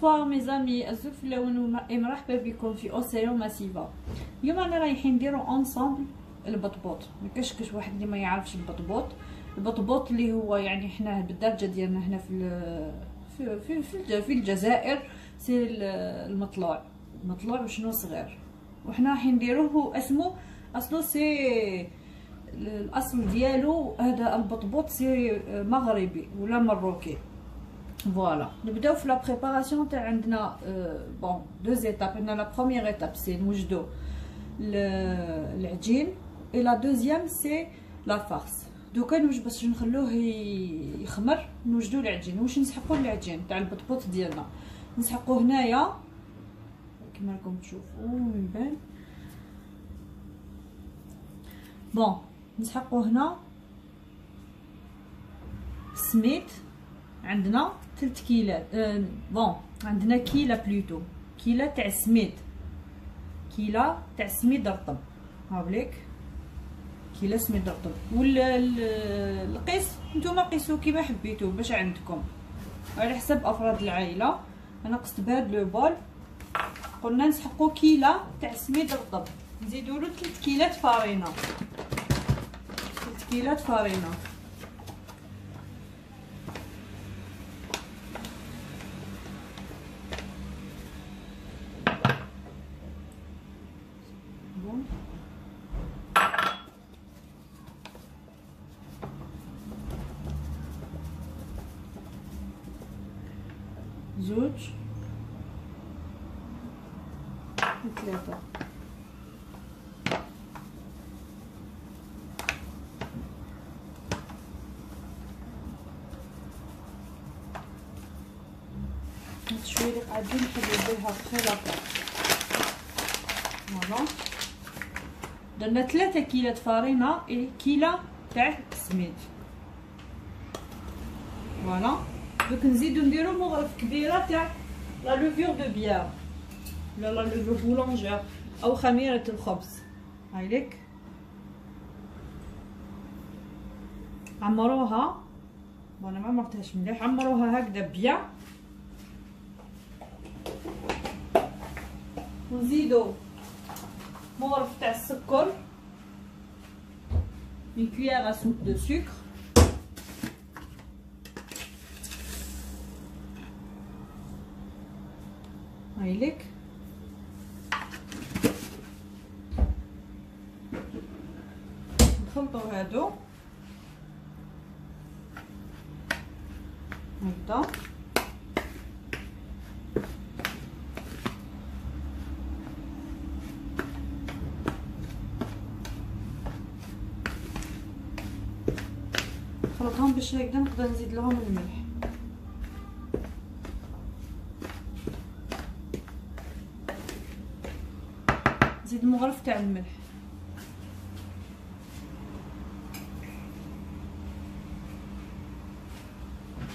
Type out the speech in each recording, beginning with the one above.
بونسوار ميزامي الزفلون ومرحبا بكم في اوسيو ماسيفا. اليوم انا رايحين نديرو اونصامبل البطبوط. ما كاش واحد اللي ما يعرفش البطبوط اللي هو يعني حنا بالدرجه ديالنا هنا في الجزائر سي المطلوع وشنو صغير، وحنا رايحين نديروه اصله سي الاصل ديالو هذا البطبوط سي مغربي ولا مروكي. فوالا نبداو في لا بريباراسيون تاع عندنا بون دو زيتاب. عندنا لا بروميير ايتاب سي نوجدو العجين اي لا دوزيام سي لا فارس. دوكا باش نخلوه يخمر نوجدو العجين. واش نسحقو العجين تاع البطبوط ديالنا؟ نسحقو هنايا كما راكم تشوفوا يبان بون. نسحقو هنا سميت عندنا 3 كيلات بون عندنا كيله بلوتو كيله تاع سميد رطب. هاوليك كيله سميد رطب. والقيس نتوما قيسو كيما حبيتو باش عندكم على حسب افراد العائله. انا قست بهاد لو بول. قلنا نسحقو كيله تاع سميد رطب، نزيدو له 3 كيلات فارينه. زوج 3 شويه اللي قاعدين نحلو بها الخلطه. فوالا درنا 3 كيلات فارينه اي كيله تاع سميد. فوالا دوك نزيدو نديرو مغرف كبيره تاع لا لوفيور دو بيار ولا لا لوفيور بولونجير او خميره الخبز. هايليك عمروها. وانا ما عمرتهاش مليح. عمروها هكذا بيان ونزيدو مغرف تاع السكر une cuillère à soupe de sucre. هايليك نخلطو هادو هكذا. نخلطهم باش هكذا نقدر نزيد لهم الملح. نزيد مغرف تاع الملح.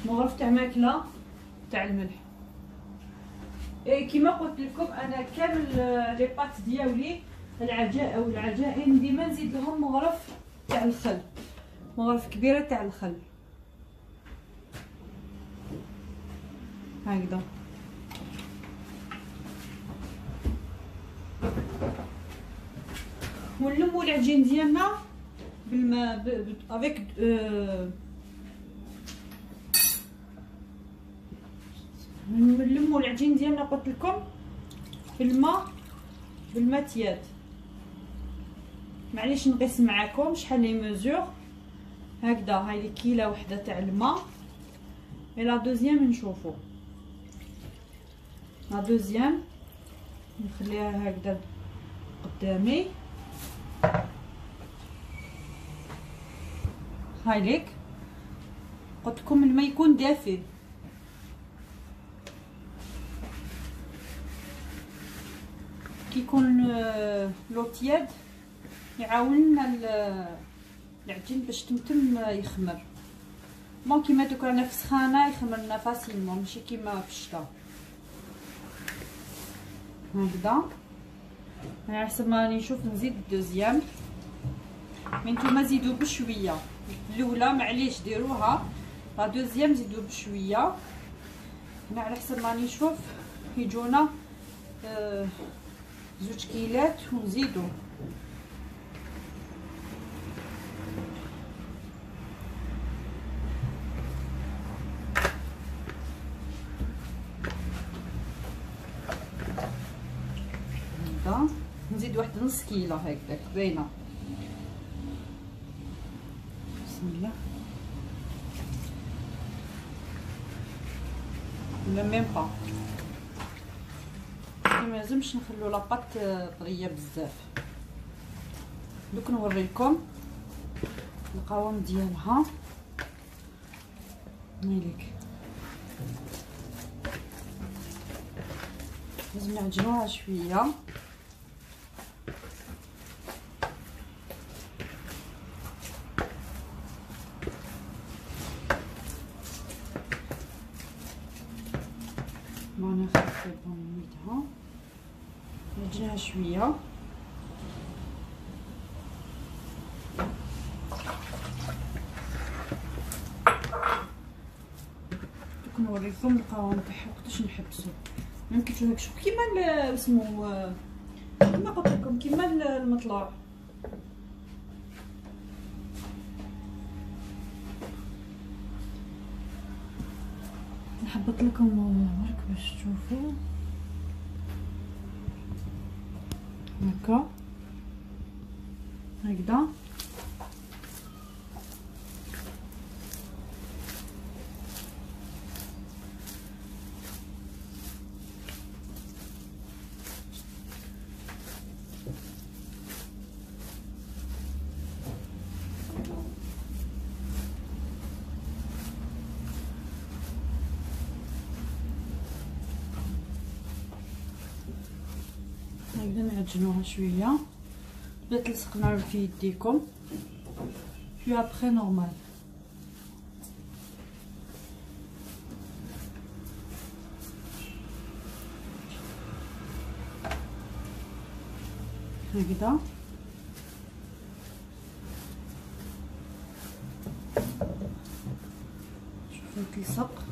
مغرف تاع ماكله تاع الملح. اي كيما قلت لكم انا كامل لي بات ديالي العجائن ديما نزيد لهم مغرف تاع الخل، مغرف كبيره تاع الخل هكذا. ونلمو العجين ديالنا بالماء افيك نلمو العجين ديالنا قلت لكم بالماء تياد. معليش نقيس معاكم شحال لي ميزور هكذا. هاي كيله وحده تاع الماء. اي لا دوزيام نشوفو لا دوزيام نخليها هكذا قدامي. هايليك قلت لكم الماء يكون دافئ. كي يكون لو تياد يعاوننا العجين باش تمتم يخمر. مو كيما دوك رانا في سخانه يخمرنا فاسيلمون، ماشي كيما في الشتا هكذا. على حسب ما راني نشوف نزيد الدوزيام. مي نتوما زيدو بشويه. الاولى معليش ديروها، لا دوزيام زيدو بشويه هنا على حسب ما راني نشوف يجونا 2 كيلات ونزيدو. نزيد واحد نص كيلو هكذاك باينه. بسم الله. ولا ميم با، ما لازمش نخلو لاباط طريه بزاف. دوك نوريكم القوام ديالها. مالك لازم نعجنوها شويه. معنا خفيف نميتها نعجنها شويه. دوك نوريكم القوام تاعها وقتاش نحبسو. ممكن تشوفوا شوف كيما اسمو كيما قلت لكم كيما المطلوع. نحبط لكم برك باش تشوفوا هكا هكذا. هكذا نعجنوها شويه لا تلصقنا في يديكم. puis après normal. هكذا شوفوا تلصق.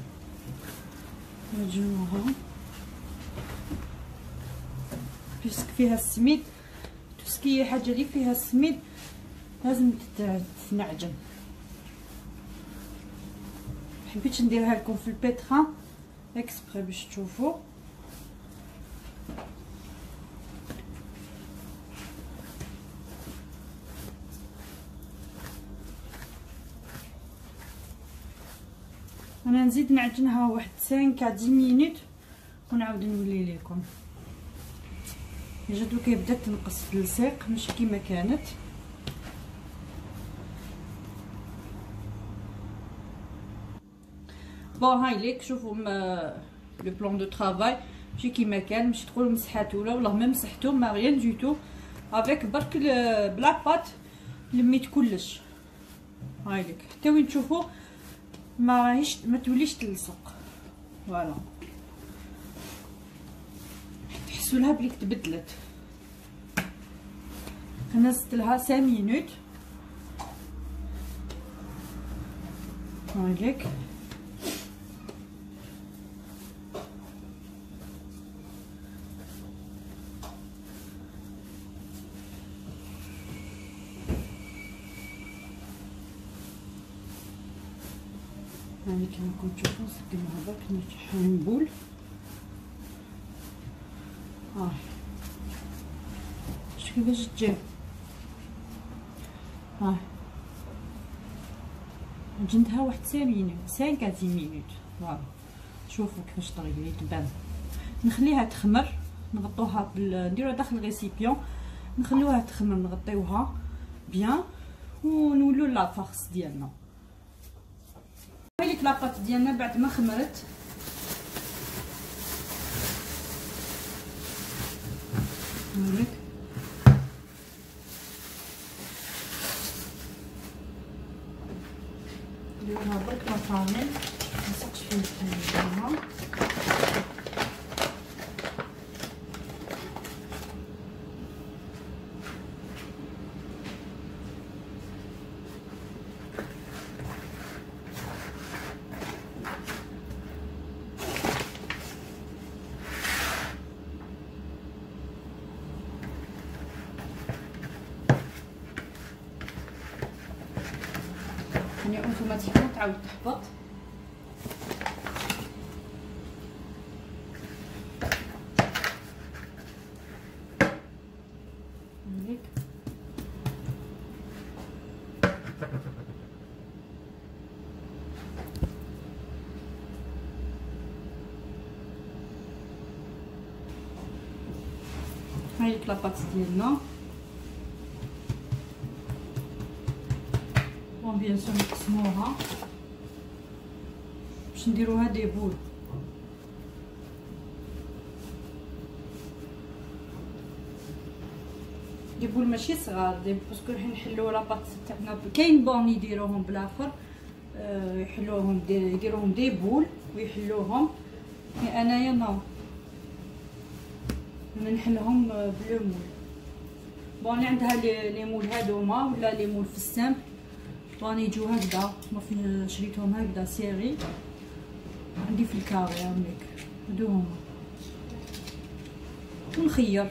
نعجنوها بيسك فيها السميد. تسكي حاجه اللي فيها السميد لازم تنعجن. حبيت نديرها لكم في البيترا اكسبري باش تشوفوا. انا نزيد نعجنها واحد 5 à 10 مينوت ونعاود نولي لكم. جاتو كيبدا تنقص في اللصيق ماشي كيما كانت. بون هاي ليك شوفوا لو بلان دو طرافاي ماشي كيما كان. ماشي تقولوا مسحاتو ولا ما مسحتو ما ريان دو تو افيك برك بلا بات لميت كلش. هاي ليك حتى وين تشوفوا ما توليش تلصق. فوالا تحسوا لها بليك تبدلت. انا زدت لها 5 مينوت. هايليك هاني كما كنتو تشوفوا سكنوها برك نفتحو نبول. شوف كيفاش تجي. عجنتها واحد 5 مينوت 5 à 10 مينوت. فوالا شوفوا كيفاش طريقلي تبان. نخليها تخمر نغطوها نديروها داخل الريسيبيون نخلوها تخمر نغطيوها بيان ونولوا لافارس ديالنا. هايليك لاباط ديالنا بعد ما خمرت. هايليك نديروها برك لافامي منسقش فيه الثاني. تعاود تحبط. هاي لاباط ديالنا. بون بيان سور نقسموها باش نديروها دي بول. دي بول ماشي صغار، دي باسكو راح نحلو لاباط تاعنا. كاين بون يديروهم بالاخر يحلوهم يديروهم دي بول ويحلوهم، مي انايا نو نحلهم بلو مول. بون اللي عندها لي مول هادوما ولا لي مول في السامبل راني يجو هكذا، ما شريتهم هكذا سيري عندي في الكاري هاك هادو هما. ونخير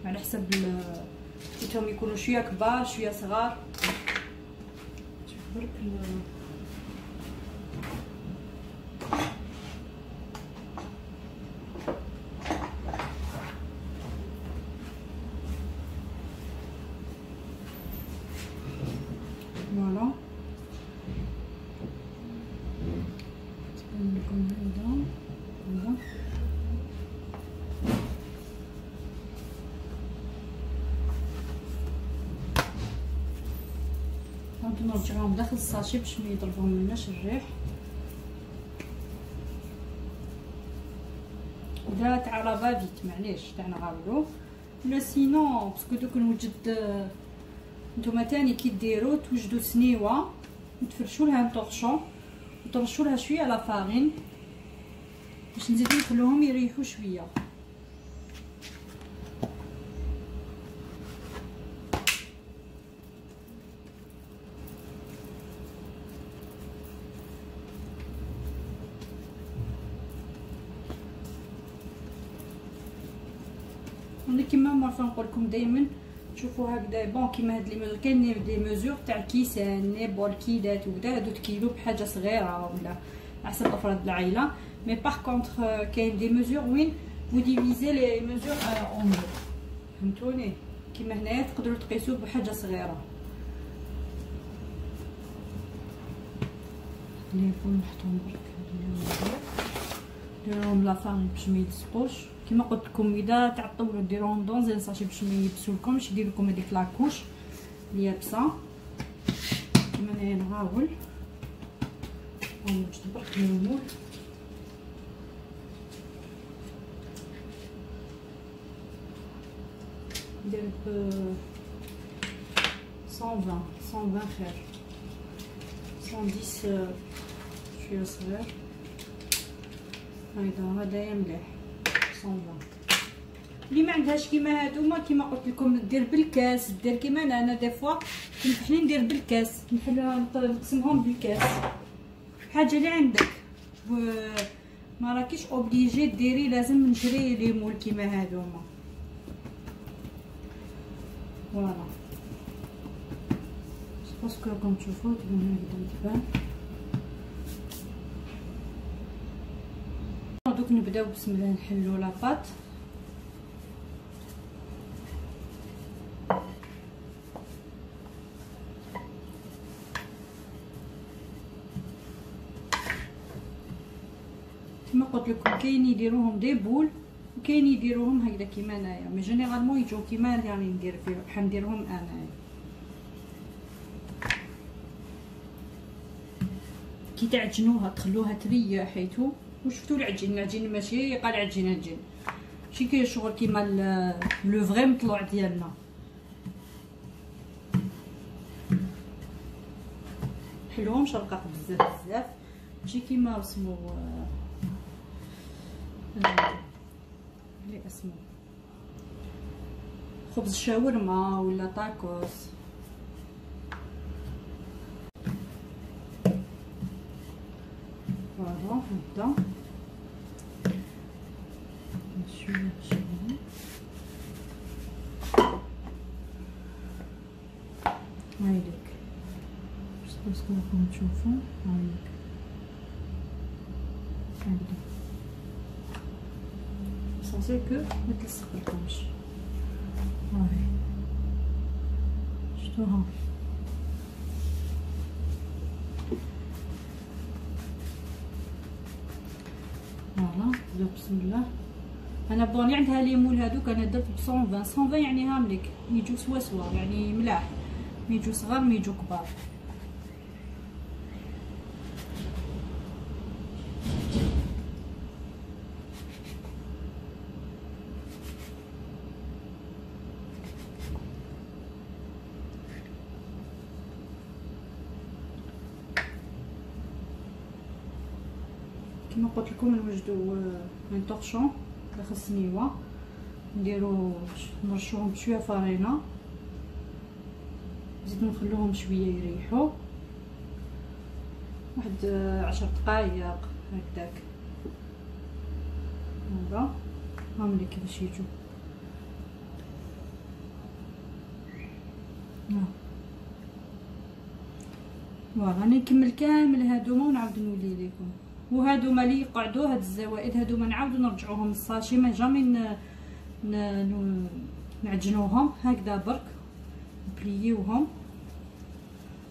على حسب بغيتهم يكونوا شويه كبار شويه صغار. شوف برك فوالا نكون هكذا. هانتو نرجعوهم داخل الساشي باش ما يضربهم لناش الريح. ودا تاع لافا فيت معليش تاع نغاولو ولا سينو باسكو دوك نوجد. نتوما تاني كي ديرو توجدوا سنيوه وتفرشوا لها نطورشون وترشوا لها شويه لا فارين باش نزيدو نخلوهم يريحوا شويه. انا كيما ما نقول لكم دائما شوفوا هكذا بون كيما هاد لي ميزور. كاين دي ميزور تاع كيسان نيبول كيدات وكذا هادو تكيلو بحاجه صغيره ولا على حسب افراد العائله. مي باغ كونطخ كاين دي ميزور وين فو ديفيزي لي ميزور اون دو، فهمتوني؟ كيما هنايا تقدروا تقيسوا بحاجه صغيره. نيبول نحطهم برك نديرهم لا فارين باش ما يلصقوش. كما قلت لكم اذا تعطلوا ديروهم دون زين صافي باش ما يبسولكمش. يدير لكم هذيك لاكوش اليابسه كيما انايا نغاول. ونوجد برك المول ندير ب 120 خير. 110 شويه صغير. هذايا مليح 120. اللي ما عندهاش كيما هادوما كيما قلت لكم دير بالكاس. دير كيما انا دي فوا كنحلي ندير بالكاس، نحلها نقسمهم بالكاس حاجه اللي عندك. ما راكيش اوبليجي ديري لازم نشري لي مول كيما هادوما. فوالا باسكو راكم تشوفوا تبان هكذا تبان. دوك نبداو بسم الله نحلو لاباط. كما قلت لكم كاين يديروهم دي بول وكاين يديروهم هكذا كيما انايا. مي جينيرالمون يجوا كيما راني ندير فيهم بحال نديرهم انايا. كي تعجنوها تخلوها تريح حيتو. وشفتوا العجين ماشي قال عجين ماشي كاين شغل كيما لو فغي مطلوع ديالنا. حلوهم رقاق بزاف ماشي كيما اسمو اللي اسمو خبز شاورما ولا طاكوس. فوالا هكذا شويه هايليك راكم تشوفوا هايك هكذا صافي كو ما تلصقلكمش. هاهي شفتوها فوالا. بسم الله. انا بوني عندها ليمون هادوك انا درت ب 120 يعني هامليك يجوا سوا يعني ملاح، مي يجوا صغار مي يجوا كبار. كما قلت لكم نوجدوا من طرشون داخل السنيوه، نديرو نرشوهم بشويه فرينه، نزيدو نخلوهم شويه يريحوا واحد 10 دقائق هكذاك. هذا هاهم كيفاش يجوا. فوالا راني نكمل كامل هادوما ونعاود نولي لكم. وهادوما اللي يقعدوا هاد الزوائد هادوما نعاودو نرجعوهم للساشي، ما جامي نعجنوهم هكذا برك نبليوهم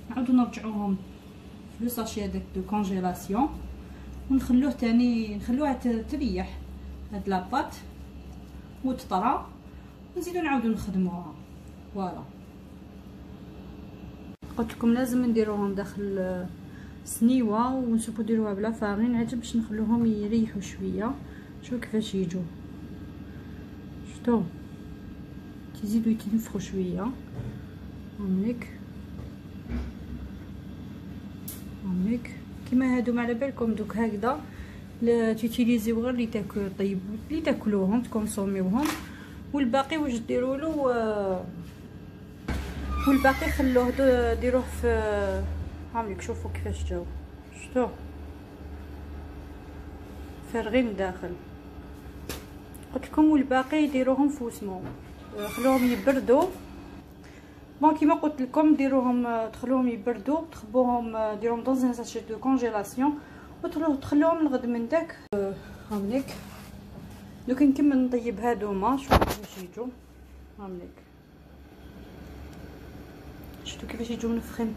نعاودو نرجعوهم في لو ساشي هذاك دو كونجيلاسيون ونخلوه تاني نخلوها تريح هاد لاباط وتطرى ونزيدو نعاودو نخدموها. فوالا قلت لكم لازم نديروهم داخل سنيوه ونشوفو نديروها بلا فارين عجب باش نخلوهم يريحوا شويه. شوفوا كيفاش يجوا، شفتوا تيزيدوا يتنفخوا شويه هامليك كيما هادو. على بالكم دوك هكذا لا تيتيليزيو غير اللي طيب اللي تاكلوهم تكونسوميوهم، والباقي واش ديروا له والباقي خلوه ديروه في هامليك. شوفوا كيفاش جاو، شفتوا فارغين داخل. قلت لكم والباقي يديروهم في وسمو خلوهم يبردوا. بون كيما قلت لكم ديروهم تخلوهم يبردوا تخبوهم ديروهم دون ان ساشي دو كونجيلاسيون وتخلوهم الغد من داك. هامليك دوك نكمل نطيب هادوما. شوفوا كيفاش يجوا هامليك، شفتوا كيفاش يجوا منفخين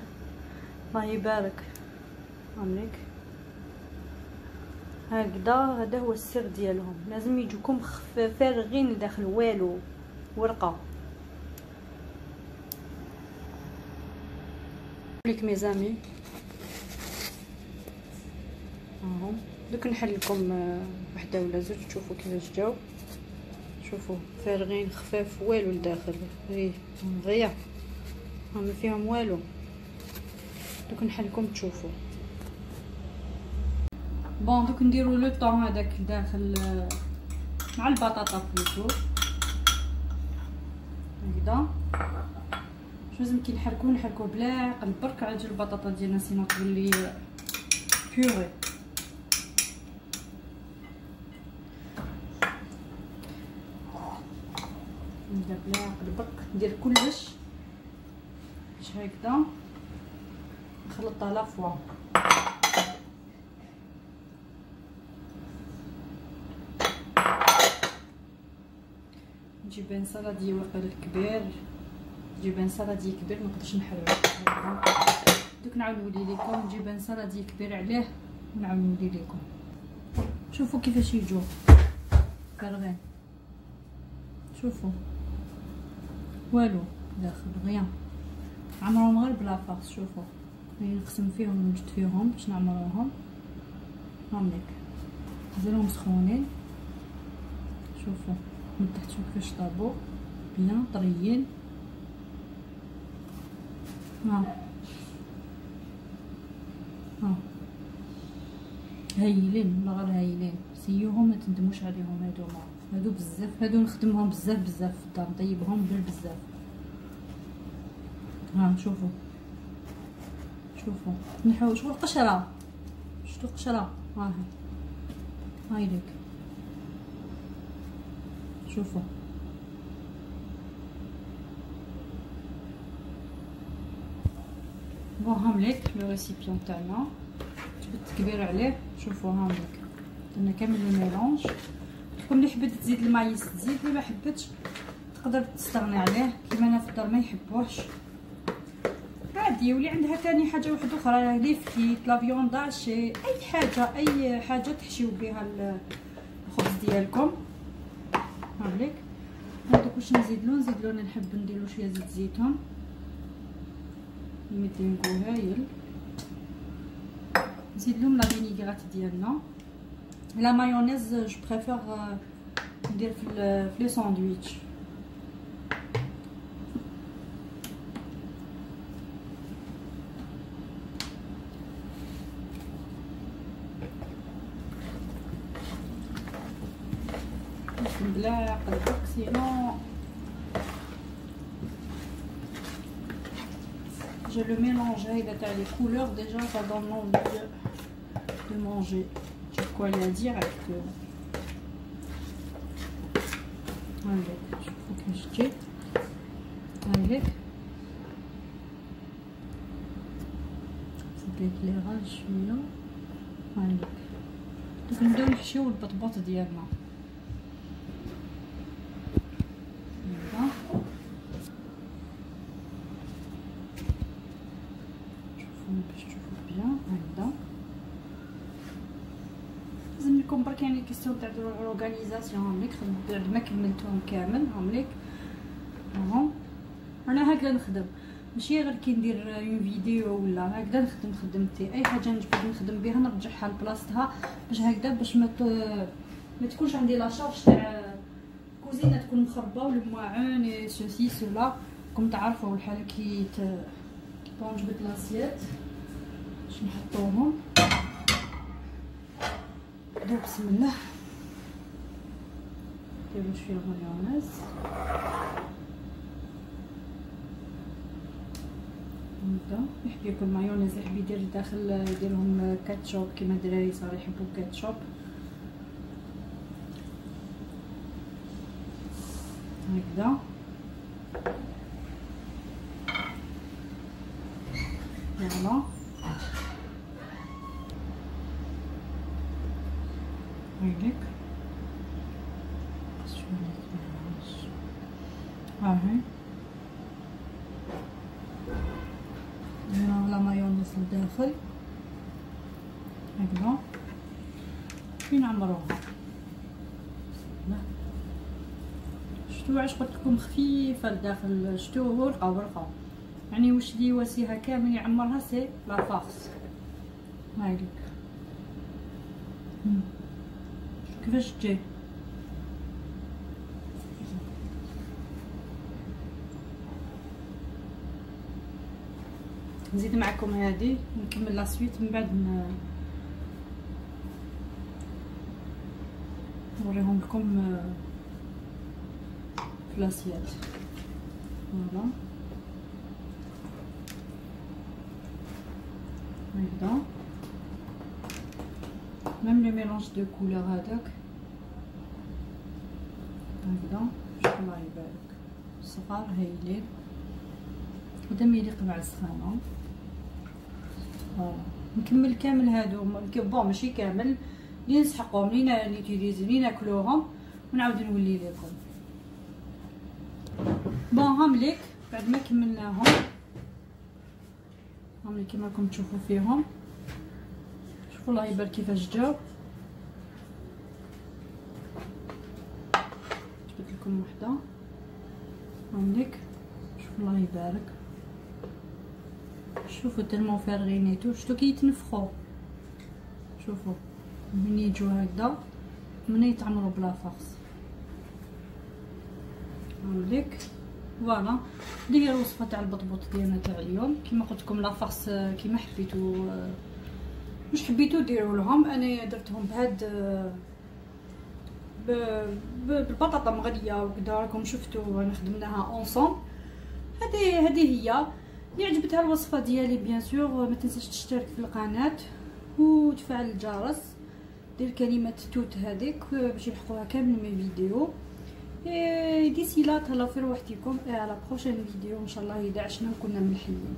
الله يبارك هامليك هكذا. هذا هو السر ديالهم، لازم يجوكم فارغين لداخل والو ورقه. ليك ميزامي اهم دوك نحل لكم وحده ولا زوج تشوفوا كيفاش جاو. شوفوا فارغين خفاف والو لداخل غير ما فيهم والو. دوك نحل لكم تشوفوا. بون دوك نديرو لو طون هذاك داخل مع البطاطا بلوتو هكذا. لازم كي نحركو بلا عقل برك على جال البطاطا ديالنا سينو تولي بيوري. نبدا بلا عقل برك ندير كلش باش هكذا نخلطها لا فوا. نجيب ان سالادي واقيلا كبير، نجيب ان سالادي كبير ما نقدرش نحرك دوك نعاود نولي لكم. نجيب ان سالادي كبير عليه ونعاود نولي لكم. شوفوا كيفاش يجوا فارغين، شوفوا والو داخل غيان عمرهم غير بلا فاس. شوفوا نقسم فيهم ونوجد فيهم باش نعمروهم هامليك نزيدهم سخونين. شوفوا من تحت شوفوا كيفاش طابو بيان طريين. ها هايلين والله غير هايلين. سيوهم ما تندموش عليهم هادوما، هادو بزاف، هادو نخدمهم بزاف في الدار نطيبهم بزاف. ها شوفوا نحاول. شوفوا القشره، شفتوا القشره هاي ليك. شوفوا هامليك لو ريسيبيون تاعنا جبت كبير عليه. شوفوا هامليك درنا كامل الميلونج. كون اللي حبت تزيد المايس تزيد، اللي ما حبتش تقدر تستغني عليه. كيما انا في الدار ما يحبوهش عادي. واللي عندها تاني حاجه واحده اخرى لي فيت لا فيونداشي اي حاجه تحشيو بها الخبز ديالكم. هاوليك هذوك واش نزيدلو انا نحب نديرلو شويه زيت زيتون يمدينكو هايل. نزيد لهم لا فينيغرات ديالنا. لا مايونيز جو بريفير ندير في لي ساندويتش. بلا قلبك سينو je le mélange هيدا تاع لي كولور ديجا ça donne envie de manger. Tu vois quoi aller direct. هاوليك شوفوا كيفاش تجي. هاوليك نزيد ليكليراج شويه. هاوليك دوك نبداو نحشيو البطبوط ديالنا. باش تشوفوا بيان هكذا. لازم لكم برك يعني كيستيون تاع الاورغانيزاسيون. هامليك بعد ما كملتهم كامل هامليك هاهم. انا هكذا نخدم ماشي غير كي ندير اون فيديو ولا هكذا نخدم خدمتي. اي حاجه نجبد نخدم بها نرجعها لبلاصتها باش هكذا باش ما تكونش عندي لا شارج تاع كوزينه تكون مخربه والمواعن اي سوسي سولا. كم تعرفوا الحاله كي بون جبت لاسيات باش نحطوهم. نبداو بسم الله نديرو شويه مايونيز. نبدا يحب ياكل مايونيز يحب يدير داخل يديرهم كاتشوب كيما الدراري صغار يحبوا كاتشوب هكذا. فوالا هايليك هاهي لا مايونيز لداخل هكذا. فين نعمروها شتو علاش قلت لكم خفيفه لداخل. شتو ورقه ورقه يعني واش لي واسيها كامل يعمرها سي لا فارس. هايليك كيفاش تجي. نزيد معكم هذه نكمل لا سويت من بعد نوريهم لكم في لاسيات. فوالا هكذا ميم لو ميلونج دو كولور هذاك هكذا. شوف الله يبارك الصغار هايلين هذا ما يليق مع السخانه. فوالا نكمل كامل هادو بون ماشي كامل لي نسحقهم لي نيتيليزي لي ناكلوهم ونعاود نولي لكم. بون هامليك بعد ما كملناهم هامليك كيما راكم تشوفوا فيهم. شوفوا الله يبارك كيفاش جاو. جبت لكم وحده هامليك شوفوا الله يبارك. شوفوا تلمو فارغينيتو شتو كي يتنفخوا. شوفوا من يجوا هكذا من يتعمروا بلا فرص. هامليك فوالا هذه هي الوصفه تاع البطبوط ديالنا تاع اليوم. كيما قلت لكم لا فرص كيما حبيتو مش حبيتو ديروا لهم. انا درتهم بهاد بالبطاطا مغليه وكذا راكم شفتوا انا خدمناها اونصوم. هذه هي اللي عجبتها الوصفه ديالي. بيان سور ما تنساش تشترك في القناه وتفعل الجرس. دير كلمه توت هذيك باش يلحقوها كامل من فيديو. ديسي لا تهلاو في روحتكم. على بروشين فيديو ان شاء الله اذا عشنا وكنا ملحيين.